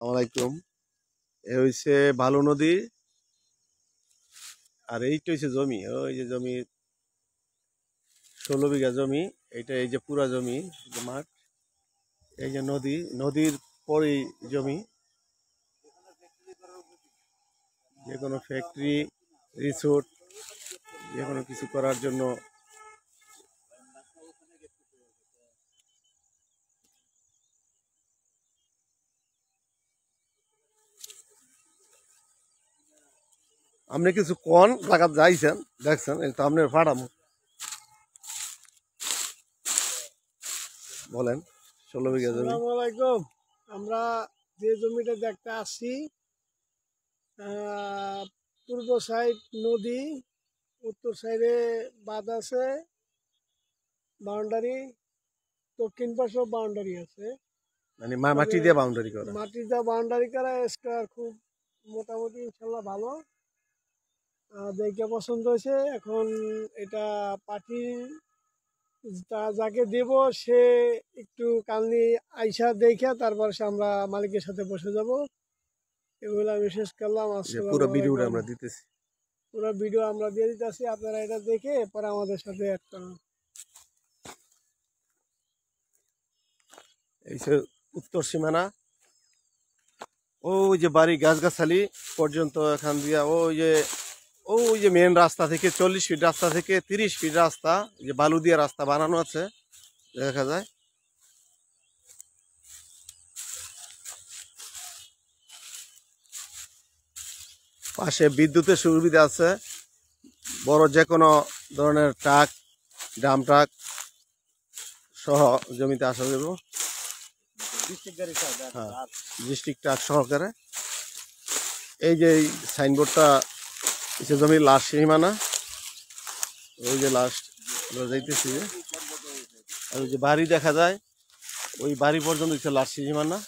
আসসালামাইকুম। এ হইছে বালু নদী। আর এইটা হইছে জমি, ওই যে জমি 16 বিঘা জমি। এইটা এই যে পুরা জমি, এই যে মাঠ, এই যে নদী, নদীর পরেই জমি। যে কোনো ফ্যাক্টরি, রিসোর্ট, যে কোনো কিছু করার জন্য আপনি কিছু কোন জায়গা যাইছেন, দেখছেন, এই তো আপনার পাঠাম বলেন। 16 বিঘা জমি। আসসালামু আলাইকুম। আমরা যে জমিটা দেখতে আসছি, পূর্ব সাইড নদী, উত্তর সাইডে বাঁধ আছে, বাউন্ডারি, দক্ষিণ পাশেও বাউন্ডারি আছে। মানে মাটি তবে দিয়ে বাউন্ডারি করা। মাটিটা বাউন্ডারি করা স্কোয়ার খুব মোটামুটি ইনশাল্লাহ ভালো। দেখে পছন্দ হয়েছে। এখন এটা পার্টি যাকে দেব সে একটু কালনি আইসা দেখে তারপর সে আমরা মালিকের সাথে বসে যাব। এগুলো আমি শেষ করলাম। যে পুরো আসসালামু ভিডিওটা আলাইকুম। আমরা দিতেছি। পুরো ভিডিও আমরা দিয়ে দিতেছি, আপনারা এটা দেখে পরে আমাদের সাথে অ্যাড করুন। এই যে উত্তর সীমানা, ওই যে বাড়ি গাছগাছালি পর্যন্ত এখান দিয়া, ওই যে মেন রাস্তা থেকে 40 ফিট রাস্তা থেকে 30 ফিট রাস্তা, যে বালু দিয়ে রাস্তা বানানো আছে, দেখা যায়। পাশে বিদ্যুতের সুবিধা আছে। বড় যে কোনো ধরনের ট্রাক, ডাম ট্রাক সহ জমিতে আসা যাবে। হ্যাঁ, ডিস্ট্রিক্ট ট্রাক সহকারে। এই যে এই সাইনবোর্ডটা হচ্ছে জমির লাস্ট সীমানা। ওই যে লাস্ট যাইতেছি, আর ওই যে বাড়ি দেখা যায়, ওই বাড়ি পর্যন্ত হচ্ছে লাস্ট সীমানা।